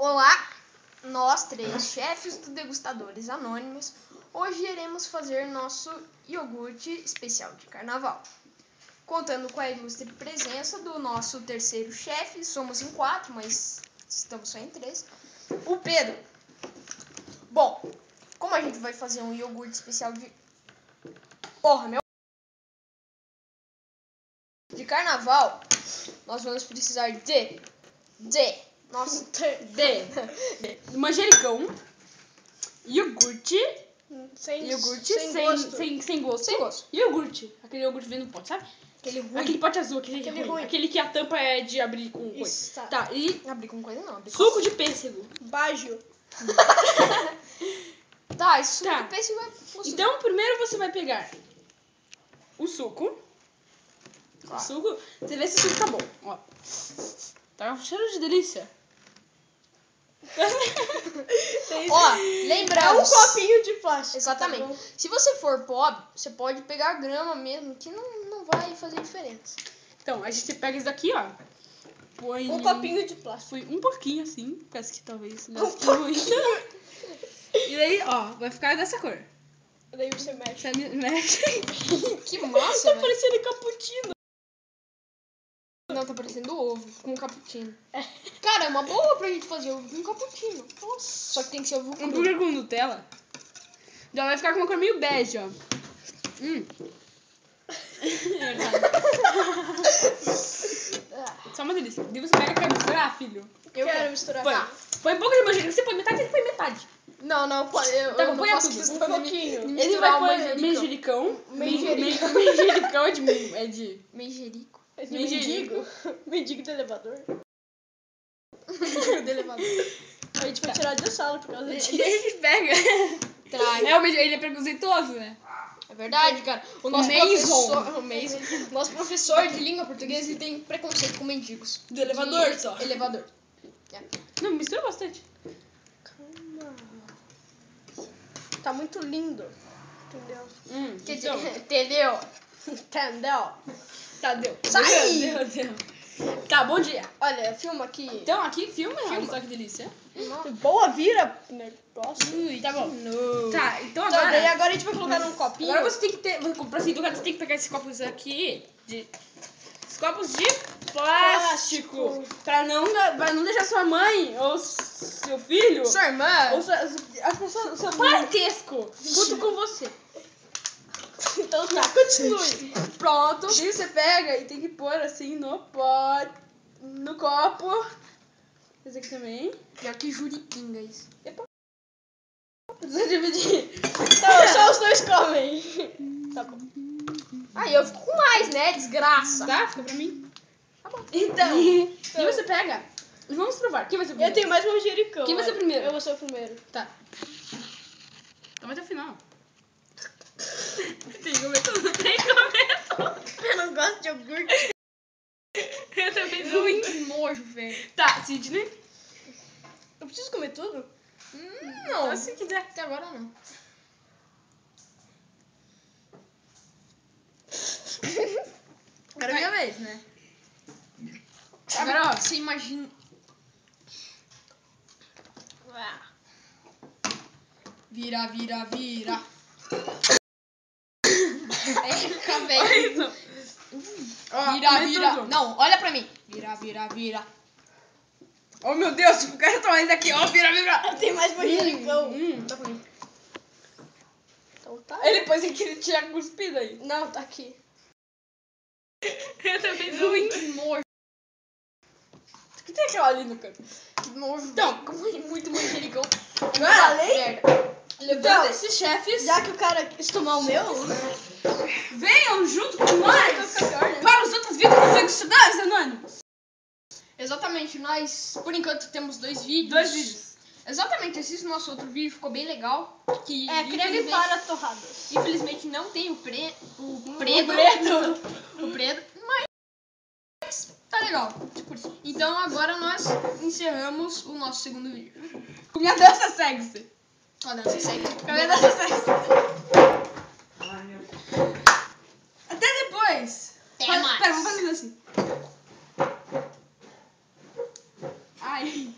Olá, nós três, chefes do Degustadores Anônimos, hoje iremos fazer nosso iogurte especial de carnaval. Contando com a ilustre presença do nosso terceiro chefe, somos em 4, mas estamos só em 3, o Pedro. Bom, como a gente vai fazer um iogurte especial de carnaval, nós vamos precisar de manjericão, iogurte sem gosto. Iogurte, aquele iogurte vem no pote, sabe? Aquele pote azul, aquele ruim. Aquele que a tampa é de abrir com coisa. Isso, tá. E abrir com coisa não. suco de pêssego. Bajo. Tá, esse suco de pêssego é possível. Então, primeiro você vai pegar o suco. Claro. O suco, você vê se o suco tá bom. Ó. Tá um cheiro de delícia. Ó, lembrando. É um copinho de plástico. Exatamente. Tá, se você for pobre, você pode pegar grama mesmo, que não vai fazer diferença. Então, a gente pega isso daqui, ó. Põe um copinho de plástico. Põe um pouquinho assim, parece que talvez não fique muito. E daí, ó, vai ficar dessa cor. Daí você mexe. Você mexe. Que massa, Tá velho. parecendo cappuccino. Não, tá parecendo ovo com cappuccino. Cara, é uma boa pra gente fazer ovo com cappuccino. Nossa. Só que tem que ser ovo cru. Hambúrguer com Nutella. Já vai ficar com uma cor meio bege, ó. Só uma delícia. Daí você pega e quer misturar, filho? Eu quero misturar. Põe um pouco de manjericão. Você põe metade, ele põe metade. Não, pode. Eu Tá, não põe faço tudo. questão Um pouquinho. Ele vai pôr manjericão. Manjericão é de... Manjerico. Mendigo. Mendigo do elevador. Do elevador. A gente vai tirar da sala por causa disso. Ele pega. Trai. Ele é preconceituoso, né? É verdade, cara. O nosso professor de língua portuguesa, ele tem preconceito com mendigos. Do elevador só. Elevador. Não, mistura bastante. Calma. Tá muito lindo. Entendeu? Entendeu? Entendeu? Tá, deu. Sai! Deu. Tá, bom dia. Olha, filma aqui. Então, aqui, filma. Olha só que delícia. Boa vira negócio. Ui, tá bom. No. Tá, então Então, agora... daí agora a gente vai colocar num copinho. Agora você tem que ter... Pra ser educado, você tem que pegar esses copos aqui Esses copos de plástico. Pra não deixar sua mãe ou seu filho... Sua irmã. Ou as pessoas... O seu parentesco junto com você. Então tá, continue. Pronto. Daí você pega e tem que pôr assim no pote, no copo. Esse aqui também. Pior que juriquinga isso. Precisa dividir. Então, só os dois comem. Tá bom. Aí eu fico com mais, né? Desgraça. Tá? Fica pra mim. Tá bom. Então. E você pega. Vamos provar. Quem vai ser o primeiro? Eu tenho mais manjericão. Quem vai ser o primeiro? Eu vou ser o primeiro. Tá. Então vai até o final. Tem que comer tudo. Eu não gosto de iogurte. Eu também não. Muito nojo, velho. Tá, Sidney. Eu preciso comer tudo? Não. Só se quiser. Até agora não. Agora é minha vez, né? Agora, ó, você imagina. Vira. Eca, velho. Vira. Tudo. Não, olha pra mim. Vira. Oh, meu Deus. O cara tá mais aqui. Ó, vira. Eu tenho mais manjericão. Dá pra mim. Então tá. Ele pôs aqui, ele tinha cuspido aí. Não, tá aqui. Eu também não. Muito nojo. O que tem aquela ali no canto? Que nojo. Então, muito manjericão. Agora, Merda. levanta esses chefes. Já que o cara quis tomar o meu, Venham junto com nós para os outros vídeos dos Degustadores Anônimos. Exatamente, nós, por enquanto, temos 2 vídeos. 2 vídeos. Exatamente, assista o nosso outro vídeo, ficou bem legal. Que creme para torradas. Infelizmente não tem o preto, mas tá legal. Tipo isso. Então agora nós encerramos o nosso segundo vídeo. Minha dança segue-se. A dança segue. Minha dança segue-se. Até depois. Até mais. Pera, vamos fazer assim. Ai.